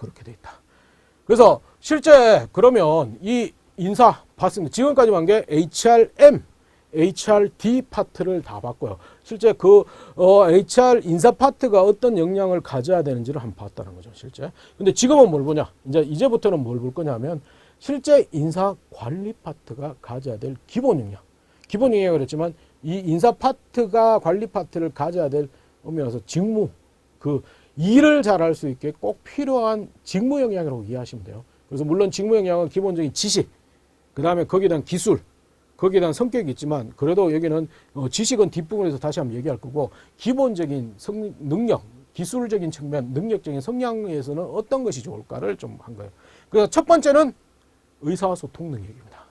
그렇게 돼 있다. 그래서 실제 그러면 이 인사 봤습니다. 지금까지만 게 HRM, HRD 파트를 다 봤고요. 실제 그 HR 인사 파트가 어떤 역량을 가져야 되는지를 한번 봤다는 거죠. 실제. 근데 지금은 뭘 보냐? 이제부터는 뭘 볼 거냐면 실제 인사 관리 파트가 가져야 될 기본 역량. 기본 역량을 그랬지만 이 인사 파트가 관리 파트를 가져야 될 의미에서 직무, 그 일을 잘할 수 있게 꼭 필요한 직무 역량이라고 이해하시면 돼요. 그래서 물론 직무 역량은 기본적인 지식, 그 다음에 거기에 대한 기술, 거기에 대한 성격이 있지만 그래도 여기는 지식은 뒷부분에서 다시 한번 얘기할 거고 기본적인 능력, 기술적인 측면, 능력적인 성향에서는 어떤 것이 좋을까를 좀 한 거예요. 그래서 첫 번째는 의사소통 능력입니다.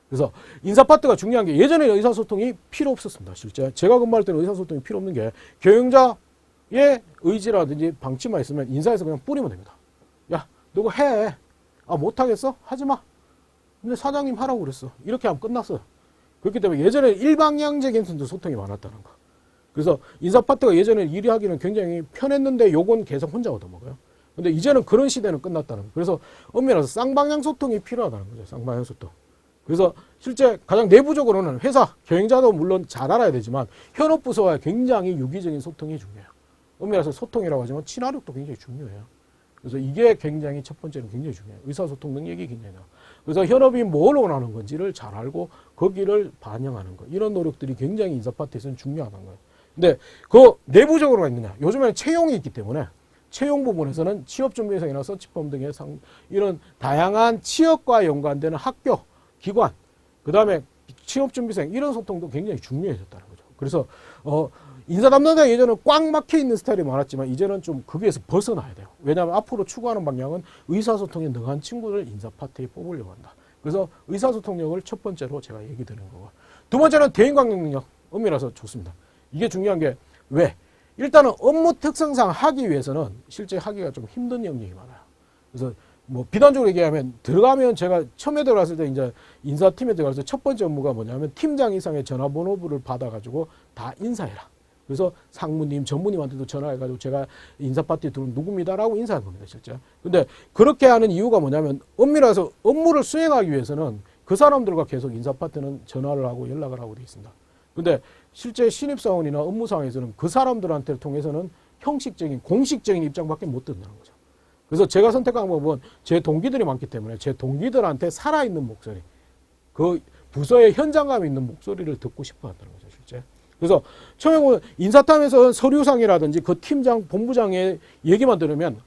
그래서 인사 파트가 중요한 게 예전에 의사소통이 필요 없었습니다. 실제 제가 근무할 때는 의사소통이 필요 없는 게 경영자의 의지라든지 방침만 있으면 인사에서 그냥 뿌리면 됩니다. 야, 너가 해. 아, 못하겠어? 하지 마. 근데 사장님 하라고 그랬어. 이렇게 하면 끝났어요. 그렇기 때문에 예전에 일방향적인 소통이 많았다는 거. 그래서 인사 파트가 예전에 일이 하기는 굉장히 편했는데 요건 계속 혼자 얻어먹어요. 근데 이제는 그런 시대는 끝났다는 거. 그래서 엄밀해서 쌍방향 소통이 필요하다는 거죠. 쌍방향 소통. 그래서 실제 가장 내부적으로는 회사, 경영자도 물론 잘 알아야 되지만 현업 부서와의 굉장히 유기적인 소통이 중요해요. 엄밀해서 소통이라고 하지만 친화력도 굉장히 중요해요. 그래서 이게 굉장히 첫 번째는 굉장히 중요해요. 의사소통 능력이 굉장히 나아요. 그래서 현업이 뭘 원하는 건지를 잘 알고 거기를 반영하는 것. 이런 노력들이 굉장히 인사 파트에서는 중요하다는 거예요. 근데 그 내부적으로가 있느냐. 요즘에는 채용이 있기 때문에 채용 부분에서는 취업준비생이나 서치펌 등의 이런 다양한 취업과 연관되는 학교, 기관, 그 다음에 취업준비생 이런 소통도 굉장히 중요해졌다는 거죠. 그래서 인사 담당자가 예전에는 꽉 막혀 있는 스타일이 많았지만 이제는 좀 거기에서 벗어나야 돼요. 왜냐하면 앞으로 추구하는 방향은 의사소통에 능한 친구를 인사 파트에 뽑으려고 한다. 그래서 의사소통력을 첫 번째로 제가 얘기 드리는 거고, 두 번째는 대인관계 능력, 엄밀해서 좋습니다. 이게 중요한 게 왜? 일단은 업무 특성상 하기 위해서는 실제 하기가 좀 힘든 영역이 많아요. 그래서 뭐 비단적으로 얘기하면 들어가면 제가 처음에 들어갔을 때 이제 인사팀에 들어가서 첫 번째 업무가 뭐냐면 팀장 이상의 전화번호부를 받아가지고 다 인사해라. 그래서 상무님, 전무님한테도 전화해가지고 제가 인사 파티에 들어온 누굽니다라고 인사한 겁니다, 실제. 근데 그렇게 하는 이유가 뭐냐면 엄밀해서 업무를 수행하기 위해서는 그 사람들과 계속 인사 파트는 전화를 하고 연락을 하고 되어 있습니다. 근데 실제 신입사원이나 업무상에서는 그 사람들한테 통해서는 형식적인, 공식적인 입장밖에 못 듣는 거죠. 그래서 제가 선택한 방법은 제 동기들이 많기 때문에 제 동기들한테 살아있는 목소리, 그 부서의 현장감 있는 목소리를 듣고 싶어 한다는 거죠, 실제. 그래서 처음에 보면 인사탐에서 서류상이라든지 그 팀장, 본부장의 얘기만 들으면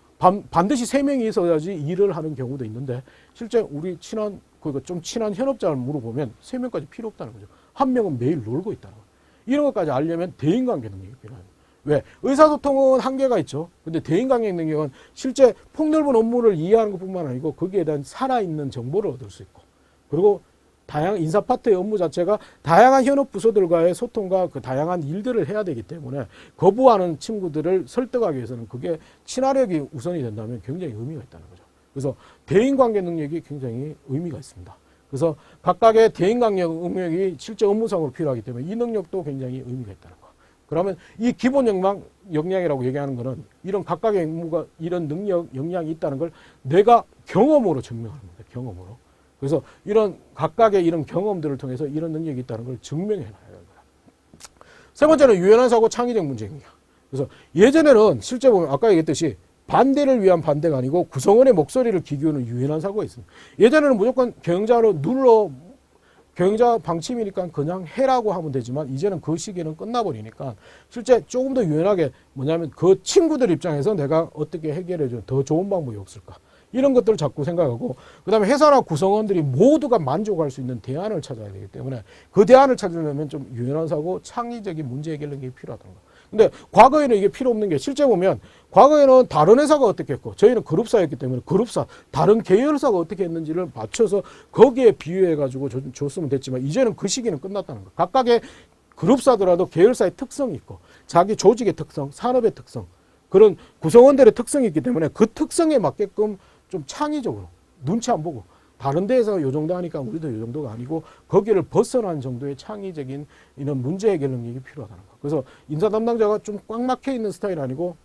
반드시 3명이 있어야지 일을 하는 경우도 있는데 실제 우리 친한, 좀 친한 현업자를 물어보면 3명까지 필요 없다는 거죠. 1명은 매일 놀고 있다는 거예요. 이런 것까지 알려면 대인관계 능력이 필요해요. 왜? 의사소통은 한계가 있죠. 근데 대인관계 능력은 실제 폭넓은 업무를 이해하는 것뿐만 아니고 거기에 대한 살아있는 정보를 얻을 수 있고, 그리고 다양한 인사 파트의 업무 자체가 다양한 현업 부서들과의 소통과 그 다양한 일들을 해야 되기 때문에 거부하는 친구들을 설득하기 위해서는 그게 친화력이 우선이 된다면 굉장히 의미가 있다는 거죠. 그래서 대인관계 능력이 굉장히 의미가 있습니다. 그래서 각각의 대인관계 능력이 실제 업무상으로 필요하기 때문에 이 능력도 굉장히 의미가 있다는 거. 그러면 이 기본 역량이라고 얘기하는 거는 이런 각각의 업무가 이런 능력, 역량이 있다는 걸 내가 경험으로 증명하는 겁니다. 경험으로. 그래서 이런 각각의 이런 경험들을 통해서 이런 능력이 있다는 걸 증명해 놔야 됩니다. 세 번째는 유연한 사고 창의적 문제 능력. 그래서 예전에는 실제 보면 아까 얘기했듯이 반대를 위한 반대가 아니고 구성원의 목소리를 귀 기울이는 유연한 사고가 있습니다. 예전에는 무조건 경영자로 경영자 방침이니까 그냥 해라고 하면 되지만 이제는 그 시기는 끝나버리니까 실제 조금 더 유연하게 뭐냐면 그 친구들 입장에서 내가 어떻게 해결해줘 더 좋은 방법이 없을까. 이런 것들을 자꾸 생각하고 그 다음에 회사나 구성원들이 모두가 만족할 수 있는 대안을 찾아야 되기 때문에 그 대안을 찾으려면 좀 유연한 사고 창의적인 문제 해결 능력이 필요하다는 거. 근데 과거에는 이게 필요 없는 게 실제 보면 과거에는 다른 회사가 어떻게 했고 저희는 그룹사였기 때문에 그룹사 다른 계열사가 어떻게 했는지를 맞춰서 거기에 비유해 가지고 줬으면 됐지만 이제는 그 시기는 끝났다는 거. 각각의 그룹사더라도 계열사의 특성이 있고 자기 조직의 특성, 산업의 특성 그런 구성원들의 특성이 있기 때문에 그 특성에 맞게끔 좀 창의적으로 눈치 안 보고 다른 데에서 요 정도 하니까 우리도 요 정도가 아니고 거기를 벗어난 정도의 창의적인 이런 문제 해결 능력이 필요하다는 거. 그래서 인사 담당자가 좀 꽉 막혀 있는 스타일 아니고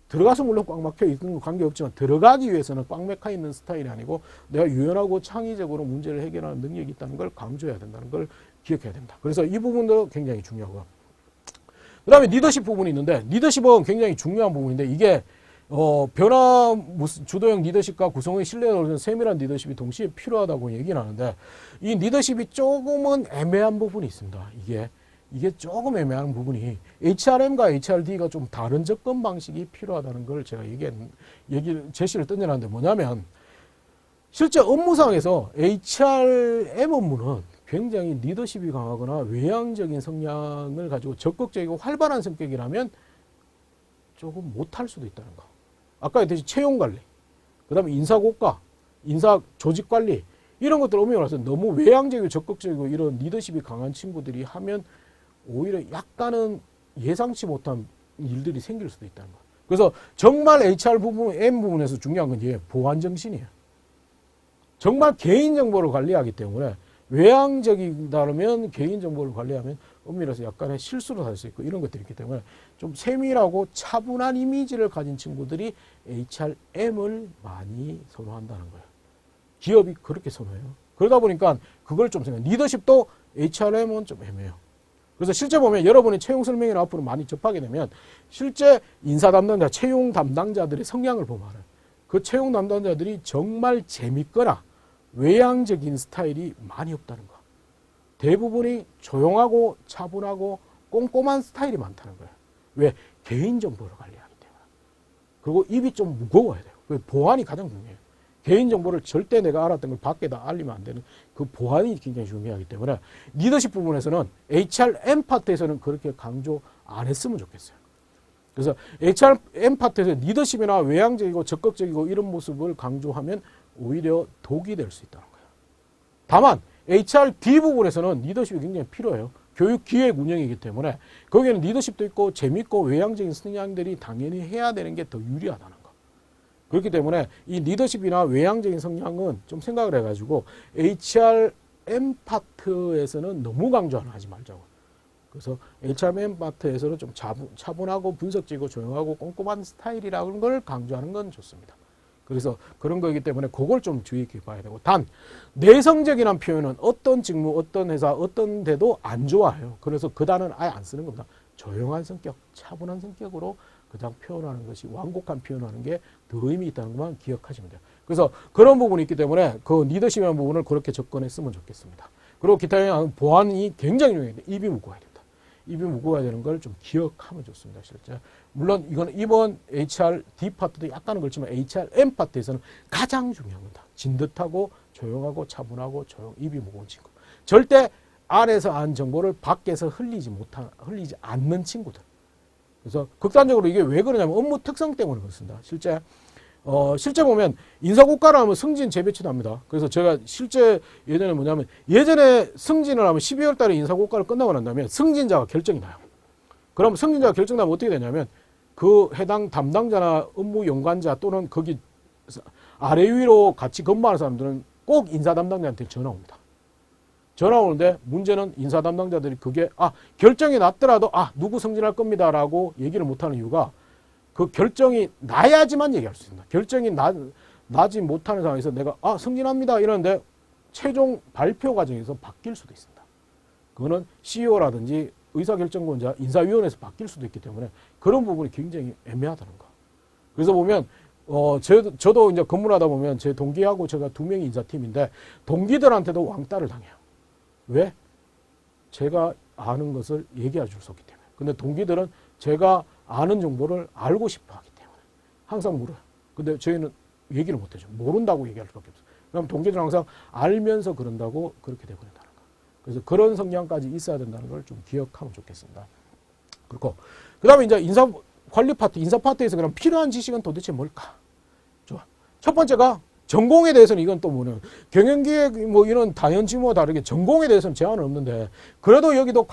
들어가서 물론 꽉 막혀 있는 건 관계없지만 들어가기 위해서는 꽉 막혀 있는 스타일이 아니고 내가 유연하고 창의적으로 문제를 해결하는 능력이 있다는 걸 강조해야 된다는 걸 기억해야 된다. 그래서 이 부분도 굉장히 중요하고요. 그 다음에 리더십 부분이 있는데 리더십은 굉장히 중요한 부분인데 이게 변화 주도형 리더십과 구성의 신뢰를 얻는 세밀한 리더십이 동시에 필요하다고 얘기를 하는데 이 리더십이 조금은 애매한 부분이 있습니다. 이게 조금 애매한 부분이 HRM과 HRD가 좀 다른 접근 방식이 필요하다는 걸 제가 제시를 던져놨는데 뭐냐면 실제 업무상에서 HRM 업무는 굉장히 리더십이 강하거나 외향적인 성향을 가지고 적극적이고 활발한 성격이라면 조금 못할 수도 있다는 거. 아까 얘기했듯이 채용관리, 그 다음에 인사고과, 인사 조직관리 이런 것들 오면 와서 너무 외향적이고 적극적이고 이런 리더십이 강한 친구들이 하면 오히려 약간은 예상치 못한 일들이 생길 수도 있다는 거예요. 그래서 정말 HR 부분, M 부분에서 중요한 건 이게 보안 정신이에요. 정말 개인정보를 관리하기 때문에 외향적이다면 개인정보를 관리하면 엄밀해서 약간의 실수를 할 수 있고 이런 것들이 있기 때문에 좀 세밀하고 차분한 이미지를 가진 친구들이 HRM을 많이 선호한다는 거예요. 기업이 그렇게 선호해요. 그러다 보니까 그걸 좀 생각해요. 리더십도 HRM은 좀 애매해요. 그래서 실제 보면 여러분이 채용 설명회를 앞으로 많이 접하게 되면 실제 인사 담당자, 채용 담당자들의 성향을 보면 알아요. 그 채용 담당자들이 정말 재밌거나 외향적인 스타일이 많이 없다는 거. 대부분이 조용하고 차분하고 꼼꼼한 스타일이 많다는 거예요. 왜? 개인정보를 관리하기 때문에. 그리고 입이 좀 무거워야 돼요. 보안이 가장 중요해요. 개인정보를 절대 내가 알았던 걸 밖에다 알리면 안 되는 그 보안이 굉장히 중요하기 때문에 리더십 부분에서는 HRM 파트에서는 그렇게 강조 안 했으면 좋겠어요. 그래서 HRM 파트에서 리더십이나 외향적이고 적극적이고 이런 모습을 강조하면 오히려 독이 될 수 있다는 거예요. 다만 HRD 부분에서는 리더십이 굉장히 필요해요. 교육 기획 운영이기 때문에 거기에는 리더십도 있고 재밌고 외향적인 성향들이 당연히 해야 되는 게 더 유리하다는 거. 그렇기 때문에 이 리더십이나 외향적인 성향은 좀 생각을 해가지고 HRM 파트에서는 너무 강조는 하지 말자고. 그래서 HRM 파트에서는 좀 차분하고 분석적이고 조용하고 꼼꼼한 스타일이라는 걸 강조하는 건 좋습니다. 그래서 그런 거이기 때문에 그걸 좀 주의 깊게 봐야 되고 단 내성적이라는 표현은 어떤 직무, 어떤 회사, 어떤 데도 안 좋아해요. 그래서 그 단어는 아예 안 쓰는 겁니다. 조용한 성격, 차분한 성격으로 그냥 표현하는 것이 완곡한 표현하는 게 더 의미 있다는 것만 기억하시면 돼요. 그래서 그런 부분이 있기 때문에 그 리더십이라는 부분을 그렇게 접근했으면 좋겠습니다. 그리고 기타 보안이 굉장히 중요해요. 입이 무거워야 된다. 입이 무거워야 되는 걸 좀 기억하면 좋습니다. 실제. 물론 이건 이번 HRD 파트도 약간은 그렇지만 HRM 파트에서는 가장 중요한 겁니다. 진듯하고 조용하고 차분하고 입이 무거운 친구. 절대 안에서 안 정보를 밖에서 흘리지 않는 친구들. 그래서 극단적으로 이게 왜 그러냐면 업무 특성 때문에 그렇습니다. 실제 보면 인사고과를 하면 승진 재배치도 합니다. 그래서 제가 실제 예전에 뭐냐면 예전에 승진을 하면 12월 달에 인사고과를 끝나고 난 다음에 승진자가 결정이 나요. 그럼 승진자가 결정나면 어떻게 되냐면 그 해당 담당자나 업무 연관자 또는 거기 아래 위로 같이 근무하는 사람들은 꼭 인사 담당자한테 전화 옵니다. 전화 오는데 문제는 인사 담당자들이 그게 결정이 났더라도 누구 승진할 겁니다라고 얘기를 못하는 이유가 그 결정이 나야지만 얘기할 수 있습니다. 결정이 나지 못하는 상황에서 내가 승진합니다 이러는데 최종 발표 과정에서 바뀔 수도 있습니다. 그거는 CEO라든지 의사결정권자 인사위원회에서 바뀔 수도 있기 때문에 그런 부분이 굉장히 애매하다는 거. 그래서 보면 저도 이제 근무를 하다 보면 제 동기하고 제가 2명이 인사팀인데 동기들한테도 왕따를 당해요. 왜? 제가 아는 것을 얘기해 줄 수 없기 때문에. 근데 동기들은 제가 아는 정보를 알고 싶어 하기 때문에 항상 물어요. 근데 저희는 얘기를 못 해줘. 모른다고 얘기할 수밖에 없어요. 그럼 동기들은 항상 알면서 그런다고 그렇게 돼버린다는 거. 그래서 그런 성향까지 있어야 된다는 걸 좀 기억하면 좋겠습니다. 그리고 그 다음에 이제 인사 관리 파트, 인사 파트에서 그럼 필요한 지식은 도대체 뭘까? 좋아. 첫 번째가 전공에 대해서는 이건 또 뭐냐면 경영기획 이런 다연지무와 다르게 전공에 대해서는 제한은 없는데 그래도 여기도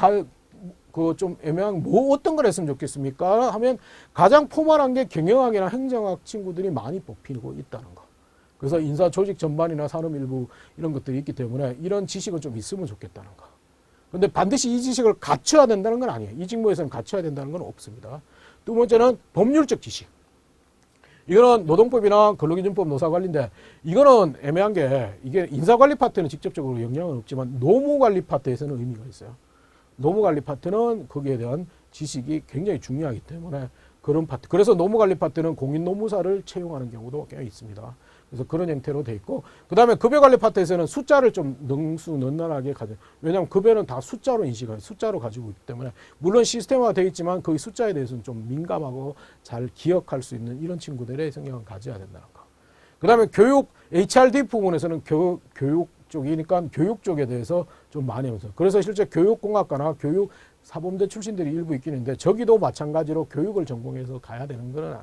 좀 애매한 어떤 걸 했으면 좋겠습니까? 하면 가장 포멀한 게 경영학이나 행정학 친구들이 많이 뽑히고 있다는 거. 그래서 인사 조직 전반이나 산업 일부 이런 것들이 있기 때문에 이런 지식은 좀 있으면 좋겠다는 거. 근데 반드시 이 지식을 갖춰야 된다는 건 아니에요. 이 직무에서는 갖춰야 된다는 건 없습니다. 두 번째는 법률적 지식. 이거는 노동법이나 근로기준법 노사관리인데 이거는 애매한 게 이게 인사관리 파트는 직접적으로 영향은 없지만 노무관리 파트에서는 의미가 있어요. 노무관리 파트는 거기에 대한 지식이 굉장히 중요하기 때문에 그런 파트. 그래서 노무관리 파트는 공인노무사를 채용하는 경우도 꽤 있습니다. 그래서 그런 형태로 돼 있고, 그 다음에 급여관리 파트에서는 숫자를 좀 능수능란하게 가져. 왜냐하면 급여는 다 숫자로 인식을, 숫자로 가지고 있기 때문에 물론 시스템화가 되어 있지만 그 숫자에 대해서는 좀 민감하고 잘 기억할 수 있는 이런 친구들의 성향을 가져야 된다는 거. 그 다음에 교육, HRD 부분에서는 교육 쪽이니까 교육 쪽에 대해서 좀 많이 하면서. 그래서 실제 교육공학과나 교육 사범대 출신들이 일부 있긴 있는데 저기도 마찬가지로 교육을 전공해서 가야 되는 건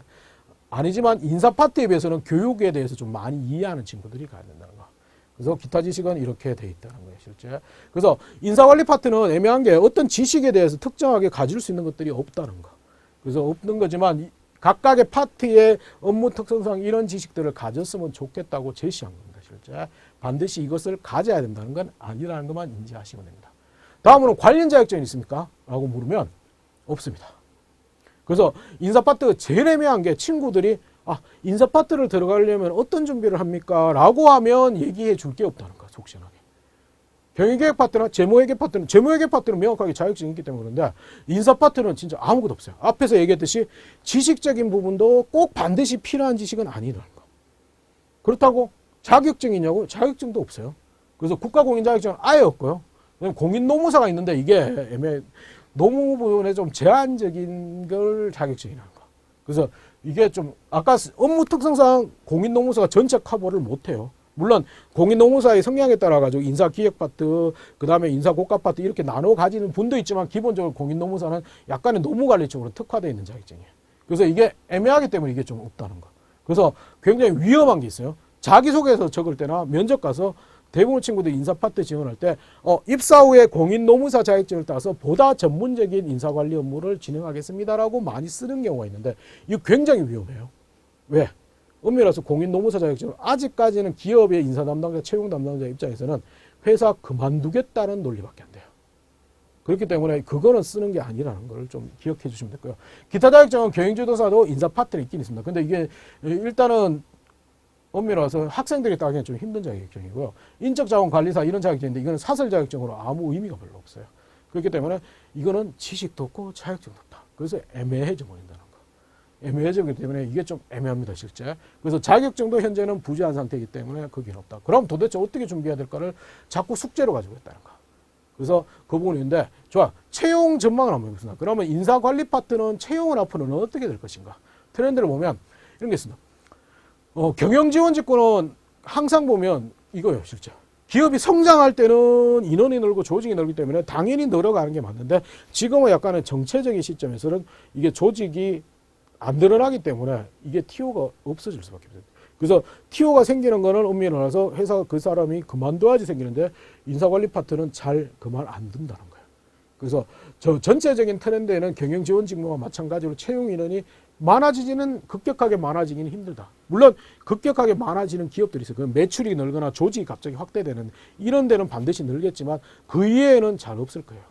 아니지만 인사 파트에 비해서는 교육에 대해서 좀 많이 이해하는 친구들이 가야 된다는 거. 그래서 기타 지식은 이렇게 돼 있다는 거예요, 실제. 그래서 인사관리 파트는 애매한 게 어떤 지식에 대해서 특정하게 가질 수 있는 것들이 없다는 거. 그래서 없는 거지만 각각의 파트의 업무 특성상 이런 지식들을 가졌으면 좋겠다고 제시한 겁니다, 실제. 반드시 이것을 가져야 된다는 건 아니라는 것만 인지하시면 됩니다. 다음으로 관련 자격증이 있습니까? 라고 물으면 없습니다. 그래서 인사 파트 제일 애매한 게 친구들이 인사 파트를 들어가려면 어떤 준비를 합니까? 라고 하면 얘기해 줄 게 없다는 거야, 속시원하게. 경영계획 파트나 재무회계 파트는 명확하게 자격증이 있기 때문에 그런데 인사 파트는 진짜 아무것도 없어요. 앞에서 얘기했듯이 지식적인 부분도 꼭 반드시 필요한 지식은 아니라는 거. 그렇다고 자격증이냐고? 자격증도 없어요. 그래서 국가공인자격증은 아예 없고요. 공인노무사가 있는데 이게 노무 부분에 좀 제한적인 걸 자격증이라는 거. 그래서 이게 좀 아까 업무 특성상 공인노무사가 전체 커버를 못해요. 물론 공인노무사의 성향에 따라 가지고 인사기획 파트, 그 다음에 인사고가 파트 이렇게 나눠 가지는 분도 있지만 기본적으로 공인노무사는 약간의 노무관리 쪽으로 특화되어 있는 자격증이에요. 그래서 이게 애매하기 때문에 이게 좀 없다는 거. 그래서 굉장히 위험한 게 있어요. 자기소개서 적을 때나 면접 가서 대부분 친구들이 인사 파트 지원할 때 입사 후에 공인노무사 자격증을 따서 보다 전문적인 인사관리 업무를 진행하겠습니다라고 많이 쓰는 경우가 있는데 이거 굉장히 위험해요. 왜? 엄밀해서 공인노무사 자격증은 아직까지는 기업의 인사 담당자, 채용 담당자 입장에서는 회사 그만두겠다는 논리밖에 안 돼요. 그렇기 때문에 그거는 쓰는 게 아니라는 걸 좀 기억해 주시면 될 거예요. 기타 자격증은 경영지도사도 인사 파트는 있긴 있습니다. 근데 이게 일단은 엄밀해서 학생들이 따기엔 좀 힘든 자격증이고요. 인적자원관리사 이런 자격증인데 이거는 사설 자격증으로 아무 의미가 별로 없어요. 그렇기 때문에 이거는 지식도 없고 자격증도 없다. 그래서 애매해져 버린다는 거. 애매해지기 때문에 이게 좀 애매합니다, 실제. 그래서 자격증도 현재는 부재한 상태이기 때문에 거기는 없다. 그럼 도대체 어떻게 준비해야 될까를 자꾸 숙제로 가지고 있다는 거. 그래서 그 부분인데, 좋아. 채용 전망을 한번 해보겠습니다. 그러면 인사관리 파트는 채용을 앞으로는 어떻게 될 것인가. 트렌드를 보면 이런 게 있습니다. 경영지원직군은 항상 보면 이거예요, 실제. 기업이 성장할 때는 인원이 늘고 조직이 늘기 때문에 당연히 늘어가는 게 맞는데 지금은 약간의 정체적인 시점에서는 이게 조직이 안 늘어나기 때문에 이게 TO가 없어질 수밖에 없어요. 그래서 TO가 생기는 거는 엄밀히 말해서 회사 그 사람이 그만둬야지 생기는데 인사관리 파트는 잘 그만 안 둔다는 거예요. 그래서 저 전체적인 트렌드에는 경영지원 직무와 마찬가지로 채용 인원이 급격하게 많아지기는 힘들다. 물론 급격하게 많아지는 기업들이 있어요. 그 매출이 늘거나 조직이 갑자기 확대되는 이런 데는 반드시 늘겠지만 그 이외에는 잘 없을 거예요.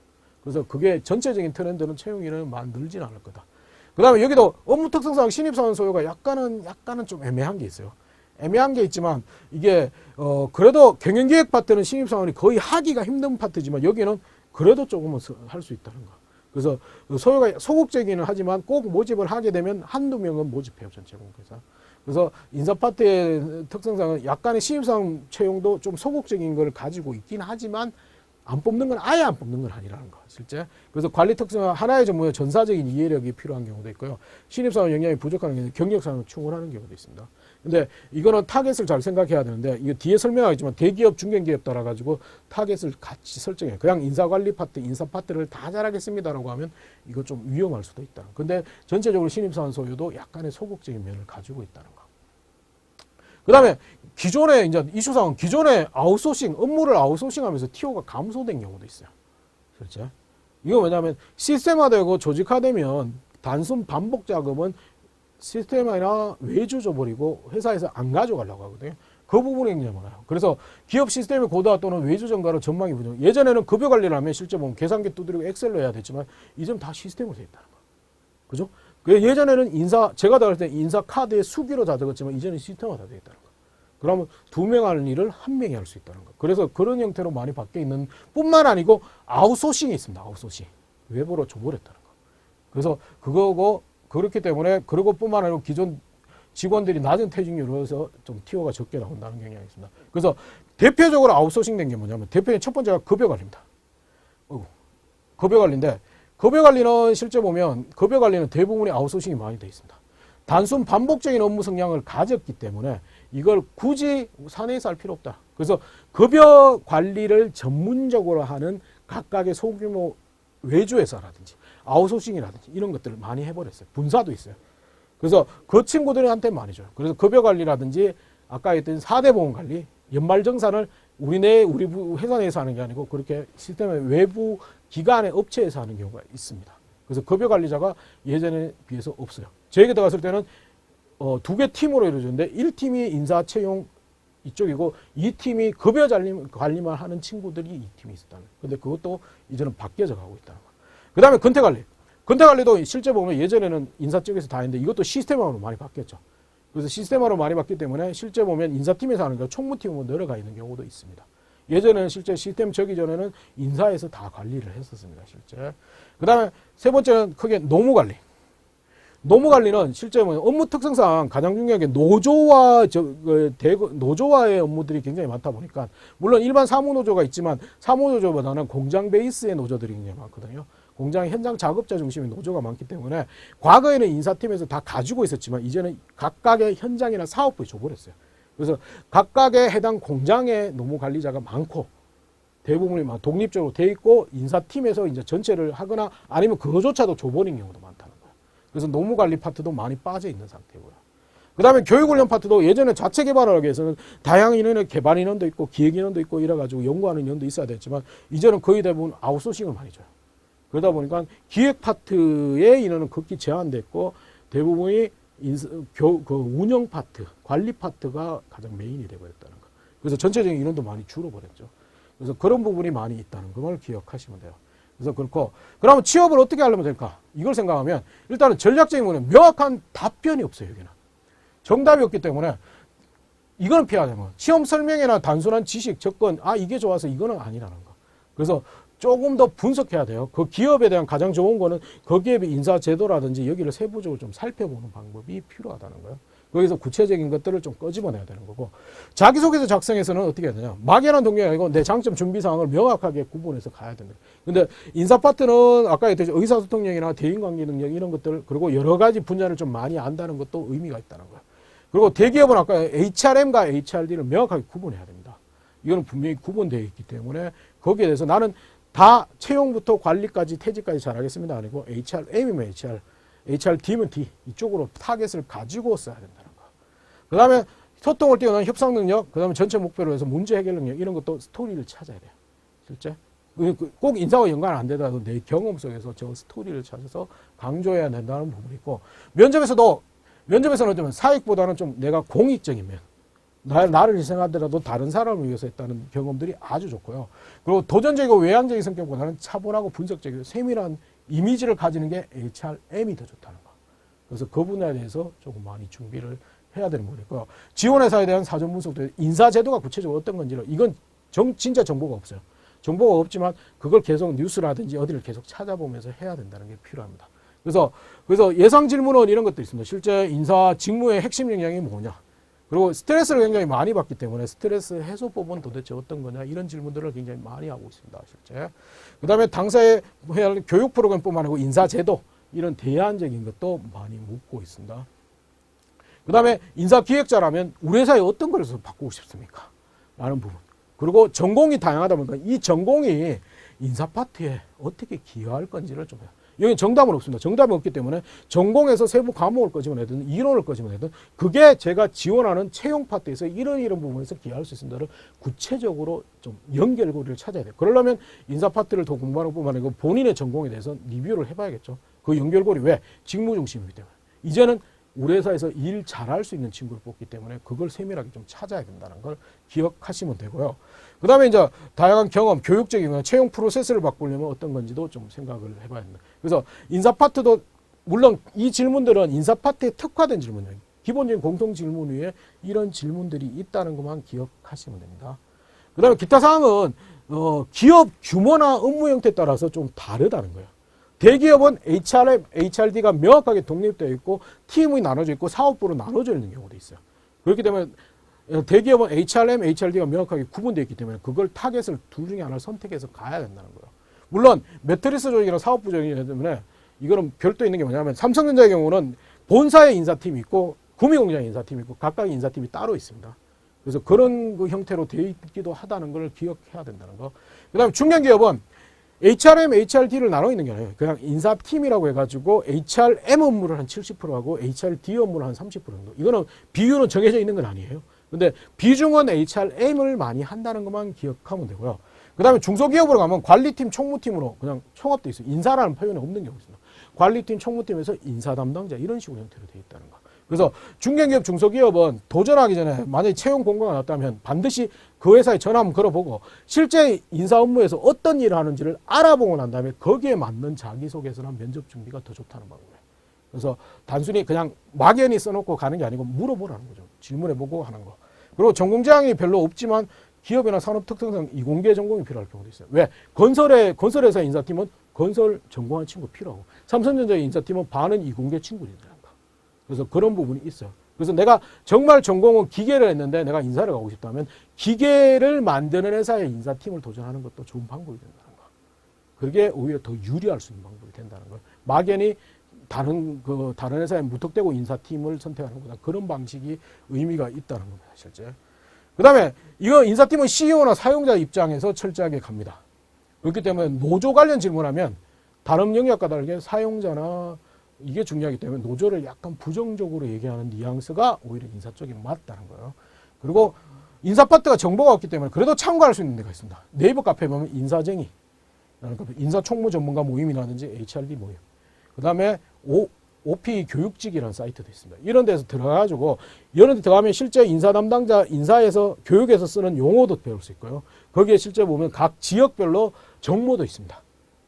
그래서 그게 전체적인 트렌드는 채용 인원은 많이 늘진 않을 거다. 그 다음에 여기도 업무 특성상 신입사원 소요가 약간은 좀 애매한 게 있어요. 애매한 게 있지만 이게 그래도 경영기획 파트는 신입사원이 거의 하기가 힘든 파트지만 여기는 그래도 조금은 할 수 있다는 거. 그래서 소요가 소극적이긴 하지만 꼭 모집을 하게 되면 한두 명은 모집해요, 전체 공개사. 그래서 인사 파트의 특성상은 약간의 신입사원 채용도 좀 소극적인 걸 가지고 있긴 하지만 안 뽑는 건 아예 안 뽑는 건 아니라는 거, 실제. 그래서 관리 특성 하나의 전문의 전사적인 이해력이 필요한 경우도 있고요. 신입사원 영향이 부족한 경우는 경력사원 충분하는 경우도 있습니다. 근데 이거는 타겟을 잘 생각해야 되는데 이거 뒤에 설명하겠지만 대기업, 중견기업 따라 가지고 타겟을 같이 설정해요. 그냥 인사관리 파트, 인사 파트를 다 잘하겠습니다라고 하면 이거 좀 위험할 수도 있다. 근데 전체적으로 신입사원 소유도 약간의 소극적인 면을 가지고 있다는 거. 그 다음에 기존에 이제 이슈사항은 기존에 아웃소싱, 업무를 아웃소싱하면서 TO가 감소된 경우도 있어요. 그렇죠? 이거 왜냐하면 시스템화되고 조직화되면 단순 반복 작업은 시스템이나 외주 줘버리고 회사에서 안 가져가려고 하거든요. 그 부분이 굉장히 많아요. 그래서 기업 시스템의 고도화 또는 외주 전가로 전망이 부족. 예전에는 급여 관리를 하면 실제 보면 계산기 두드리고 엑셀로 해야 됐지만 이제는 다 시스템으로 되어 있다는 거. 그죠? 예전에는 제가 다닐 때 인사 카드에 수기로 다 적었지만 이제는 시스템화 다 되어 있다는 거. 그러면 2명 하는 일을 1명이 할 수 있다는 거. 그래서 그런 형태로 많이 바뀌어 있는 뿐만 아니고 아웃소싱이 있습니다. 아웃소싱. 외부로 줘버렸다는 거. 그래서 그거고 그렇기 때문에 그리고 뿐만 아니고 기존 직원들이 낮은 퇴직률로 해서 좀 티오가 적게 나온다는 경향이 있습니다. 그래서 대표적으로 아웃소싱 된 게 뭐냐면 대표적인 첫 번째가 급여관리입니다. 급여관리인데 급여관리는 실제 보면 급여관리는 대부분이 아웃소싱이 많이 되어 있습니다. 단순 반복적인 업무 성향을 가졌기 때문에 이걸 굳이 사내에서 할 필요 없다. 그래서 급여 관리를 전문적으로 하는 각각의 소규모 외주회사라든지 아웃소싱이라든지 이런 것들을 많이 해버렸어요. 분사도 있어요. 그래서 그 친구들한테 많이 줘요. 그래서 급여 관리라든지 아까 했던 4대 보험 관리, 연말정산을 우리 회사 내에서 하는 게 아니고 그렇게 시스템의 외부 기관의 업체에서 하는 경우가 있습니다. 그래서 급여 관리자가 예전에 비해서 없어요. 저에게 들어갔을 때는 2개 팀으로 이루어졌는데 1팀이 인사 채용 이쪽이고 2팀이 급여 관리만 하는 친구들이 2팀이 있었다는 거예요. 근데 그것도 이제는 바뀌어져 가고 있다는 거예요. 그 다음에 근태관리. 근태관리도 실제 보면 예전에는 인사 쪽에서 다 했는데 이것도 시스템화로 많이 바뀌었죠. 그래서 시스템화로 많이 바뀌기 때문에 실제 보면 인사팀에서 하는 게 총무팀으로 내려가 있는 경우도 있습니다. 예전에는 실제 시스템 저기 전에는 인사에서 다 관리를 했었습니다. 실제. 그 다음에 세 번째는 크게 노무관리. 노무관리는 실제 업무 특성상 가장 중요한 게 노조와의 업무들이 굉장히 많다 보니까 물론 일반 사무노조가 있지만 사무노조보다는 공장 베이스의 노조들이 굉장히 많거든요. 공장 현장 작업자 중심의 노조가 많기 때문에 과거에는 인사팀에서 다 가지고 있었지만 이제는 각각의 현장이나 사업부에 줘버렸어요. 그래서 각각의 해당 공장의 노무관리자가 많고 대부분이 막 독립적으로 돼 있고 인사팀에서 이제 전체를 하거나 아니면 그거조차도 줘버린 경우도 많다는 거예요. 그래서 노무관리 파트도 많이 빠져 있는 상태고요. 그 다음에 교육훈련 파트도 예전에 자체 개발을 하기 위해서는 다양한 인원의 개발 인원도 있고 기획 인원도 있고 이래가지고 연구하는 인원도 있어야 됐지만 이제는 거의 대부분 아웃소싱을 많이 줘요. 그러다 보니까 기획 파트의 인원은 극히 제한됐고 대부분이 운영 파트, 관리 파트가 가장 메인이 되어버렸다는 거. 그래서 전체적인 인원도 많이 줄어버렸죠. 그래서 그런 부분이 많이 있다는 걸 기억하시면 돼요. 그래서 그렇고 그러면 취업을 어떻게 하려면 될까? 이걸 생각하면 일단은 전략적인 거는 명확한 답변이 없어요. 여기는. 정답이 없기 때문에 이거는 피해야 되는 거예요. 시험 설명이나 단순한 지식, 접근, 이게 좋아서 이거는 아니라는 거. 그래서 조금 더 분석해야 돼요. 그 기업에 대한 가장 좋은 거는 그 기업의 인사 제도라든지 여기를 세부적으로 좀 살펴보는 방법이 필요하다는 거예요. 거기서 구체적인 것들을 좀 끄집어내야 되는 거고 자기소개서 작성에서는 어떻게 해야 되냐. 막연한 동경이 아니고 내 장점 준비사항을 명확하게 구분해서 가야 된다. 근데 인사 파트는 아까 얘기했듯이 의사소통력이나 대인관계 능력 이런 것들 그리고 여러 가지 분야를 좀 많이 안다는 것도 의미가 있다는 거예요. 그리고 대기업은 아까 HRM과 HRD를 명확하게 구분해야 됩니다. 이거는 분명히 구분되어 있기 때문에 거기에 대해서 나는 다 채용부터 관리까지 퇴직까지 잘하겠습니다. 아니고 HRM이면 HRD면 D 이쪽으로 타겟을 가지고 써야 된다는 거. 그 다음에 소통을 뛰어난 협상 능력, 그 다음에 전체 목표로 해서 문제 해결 능력 이런 것도 스토리를 찾아야 돼요. 실제 꼭 인사와 연관 안 되더라도 내 경험 속에서 저 스토리를 찾아서 강조해야 된다는 부분이 있고 면접에서는 어쩌면 사익보다는 좀 내가 공익적인 면 나를 희생하더라도 다른 사람을 위해서 했다는 경험들이 아주 좋고요. 그리고 도전적이고 외향적인 성격보다는 차분하고 분석적이고 세밀한 이미지를 가지는 게 HRM이 더 좋다는 거. 그래서 그 분야에 대해서 조금 많이 준비를 해야 되는 거니까 지원회사에 대한 사전 분석도 인사제도가 구체적으로 어떤 건지를 이건 진짜 정보가 없어요. 정보가 없지만 그걸 계속 뉴스라든지 어디를 계속 찾아보면서 해야 된다는 게 필요합니다. 그래서 예상 질문은 이런 것도 있습니다. 실제 인사 직무의 핵심 역량이 뭐냐. 그리고 스트레스를 굉장히 많이 받기 때문에 스트레스 해소법은 도대체 어떤 거냐 이런 질문들을 굉장히 많이 하고 있습니다. 실제. 그 다음에 당사에 해야 할 교육 프로그램뿐만 아니고 인사제도 이런 대안적인 것도 많이 묻고 있습니다. 그 다음에 인사기획자라면 우리 회사에 어떤 걸 바꾸고 싶습니까? 라는 부분. 그리고 전공이 다양하다 보니까 이 전공이 인사 파트에 어떻게 기여할 건지를 좀 해요. 여기는 정답은 없습니다. 정답이 없기 때문에 전공에서 세부 과목을 꺼집어내든 이론을 꺼집어내든 그게 제가 지원하는 채용 파트에서 이런 부분에서 기여할 수 있습니다를 구체적으로 좀 연결고리를 찾아야 돼요. 그러려면 인사 파트를 더 공부하는 뿐만 아니고 본인의 전공에 대해서 리뷰를 해봐야겠죠. 그 연결고리 왜? 직무 중심이기 때문에. 이제는 우리 회사에서 일 잘할 수 있는 친구를 뽑기 때문에 그걸 세밀하게 좀 찾아야 된다는 걸 기억하시면 되고요. 그 다음에 이제 다양한 경험, 교육적인 채용 프로세스를 바꾸려면 어떤 건지도 좀 생각을 해봐야 된다. 그래서 인사 파트도 물론 이 질문들은 인사 파트에 특화된 질문이에요. 기본적인 공통 질문 위에 이런 질문들이 있다는 것만 기억하시면 됩니다. 그 다음에 기타 사항은 기업 규모나 업무 형태에 따라서 좀 다르다는 거예요. 대기업은 HRM, HRD가 명확하게 독립되어 있고 팀이 나눠져 있고 사업부로 나눠져 있는 경우도 있어요. 그렇기 때문에 대기업은 HRM, HRD가 명확하게 구분되어 있기 때문에 그걸 타겟을 둘 중에 하나를 선택해서 가야 된다는 거예요. 물론 매트리스 조직이나 사업부 조직이기 때문에 이거는 별도 있는 게 뭐냐면 삼성전자의 경우는 본사의 인사팀이 있고 구미공장의 인사팀이 있고 각각의 인사팀이 따로 있습니다. 그래서 그런 그 형태로 되어 있기도 하다는 걸 기억해야 된다는 거. 그 다음에 중견기업은 HRM, HRD를 나눠 있는 게 아니에요. 그냥 인사팀이라고 해가지고 HRM 업무를 한 70%하고 HRD 업무를 한 30% 정도. 이거는 비율은 정해져 있는 건 아니에요. 근데 비중은 HRM을 많이 한다는 것만 기억하면 되고요. 그 다음에 중소기업으로 가면 관리팀, 총무팀으로 그냥 총합되어 있어요. 인사라는 표현이 없는 경우가 있습니다. 관리팀, 총무팀에서 인사 담당자 이런 식으로 형태로 되어 있다는 거. 그래서 중견기업, 중소기업은 도전하기 전에 만약에 채용 공고가 났다면 반드시 그 회사에 전화 한번 걸어보고 실제 인사 업무에서 어떤 일을 하는지를 알아보고 난 다음에 거기에 맞는 자기소개서나 면접 준비가 더 좋다는 방법이에요. 그래서 단순히 그냥 막연히 써놓고 가는 게 아니고 물어보라는 거죠. 질문해보고 하는 거. 그리고 전공제한이 별로 없지만 기업이나 산업 특성상 이공계 전공이 필요할 경우도 있어요. 왜? 건설회사 인사팀은 건설 전공한 친구 필요하고 삼성전자의 인사팀은 반은 이공계 친구들이라는 거. 그래서 그런 부분이 있어요. 그래서 내가 정말 전공은 기계를 했는데 내가 인사를 가고 싶다면 기계를 만드는 회사의 인사팀을 도전하는 것도 좋은 방법이 된다는 거. 그게 오히려 더 유리할 수 있는 방법이 된다는 거. 막연히 다른 회사에 무턱대고 인사팀을 선택하는 것보다 그런 방식이 의미가 있다는 겁니다, 실제. 그 다음에 이거 인사팀은 CEO나 사용자 입장에서 철저하게 갑니다. 그렇기 때문에 노조 관련 질문하면 다른 영역과 다르게 사용자나 이게 중요하기 때문에 노조를 약간 부정적으로 얘기하는 뉘앙스가 오히려 인사 쪽에 맞다는 거예요. 그리고 인사 파트가 정보가 없기 때문에 그래도 참고할 수 있는 데가 있습니다. 네이버 카페에 보면 인사쟁이, 인사총무 전문가 모임이라든지 HRD 모임, 그 다음에 OP 교육직이라는 사이트도 있습니다. 이런 데서 들어가가지고 이런 데 들어가면 실제 인사 담당자, 인사에서 교육에서 쓰는 용어도 배울 수 있고요. 거기에 실제 보면 각 지역별로 정보도 있습니다.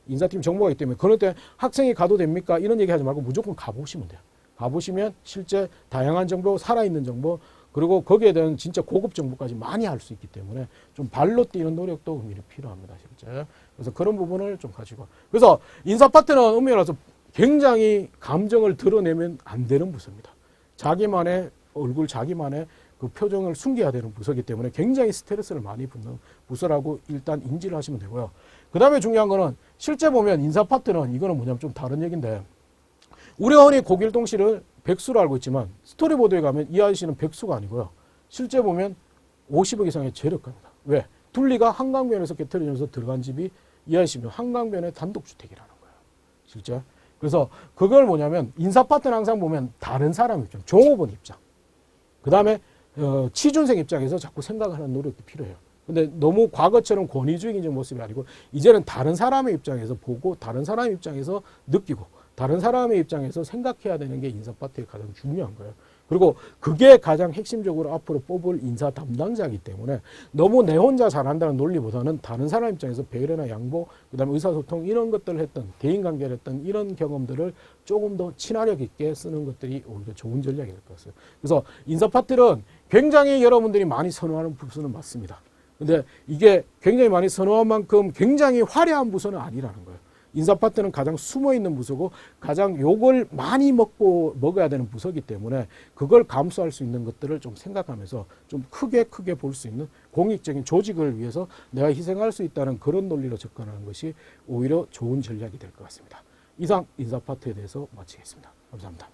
인사팀 정보가 있기 때문에 그럴 때 학생이 가도 됩니까? 이런 얘기 하지 말고 무조건 가보시면 돼요. 가보시면 실제 다양한 정보, 살아있는 정보, 그리고 거기에 대한 진짜 고급 정보까지 많이 알 수 있기 때문에 좀 발로 뛰는 노력도 의미는 필요합니다, 실제. 그래서 그런 부분을 좀 가지고. 그래서 인사 파트는 엄밀히 말해서 굉장히 감정을 드러내면 안 되는 부서입니다. 자기만의 얼굴, 자기만의 그 표정을 숨겨야 되는 부서이기 때문에 굉장히 스트레스를 많이 받는 부서라고 일단 인지를 하시면 되고요. 그 다음에 중요한 거는 실제 보면 인사 파트는 이거는 뭐냐면 좀 다른 얘기인데 우리가 흔히 고길동씨를 백수로 알고 있지만 스토리보드에 가면 이 아저씨는 백수가 아니고요. 실제 보면 50억 이상의 재력가입니다. 왜? 둘리가 한강변에서 깨트리면서 들어간 집이 이 아저씨면 한강변의 단독주택이라는 거예요. 실제. 그래서 그걸 뭐냐면 인사 파트는 항상 보면 다른 사람 입장, 종업원 입장, 그 다음에 취준생 입장에서 자꾸 생각하는 노력이 필요해요. 근데 너무 과거처럼 권위주의적인 모습이 아니고 이제는 다른 사람의 입장에서 보고 다른 사람의 입장에서 느끼고 다른 사람의 입장에서 생각해야 되는 게 인사 파트의 가장 중요한 거예요. 그리고 그게 가장 핵심적으로 앞으로 뽑을 인사 담당자이기 때문에 너무 내 혼자 잘한다는 논리보다는 다른 사람 입장에서 배려나 양보, 그다음에 의사소통 이런 것들을 했던 대인관계를 했던 이런 경험들을 조금 더 친화력 있게 쓰는 것들이 오히려 좋은 전략이 될 것 같아요. 그래서 인사 파트는 굉장히 여러분들이 많이 선호하는 부서는 맞습니다. 근데 이게 굉장히 많이 선호한 만큼 굉장히 화려한 부서는 아니라는 거예요. 인사 파트는 가장 숨어있는 부서고 가장 욕을 많이 먹어야 되는 부서이기 때문에 그걸 감수할 수 있는 것들을 좀 생각하면서 좀 크게 볼 수 있는 공익적인 조직을 위해서 내가 희생할 수 있다는 그런 논리로 접근하는 것이 오히려 좋은 전략이 될 것 같습니다. 이상 인사 파트에 대해서 마치겠습니다. 감사합니다.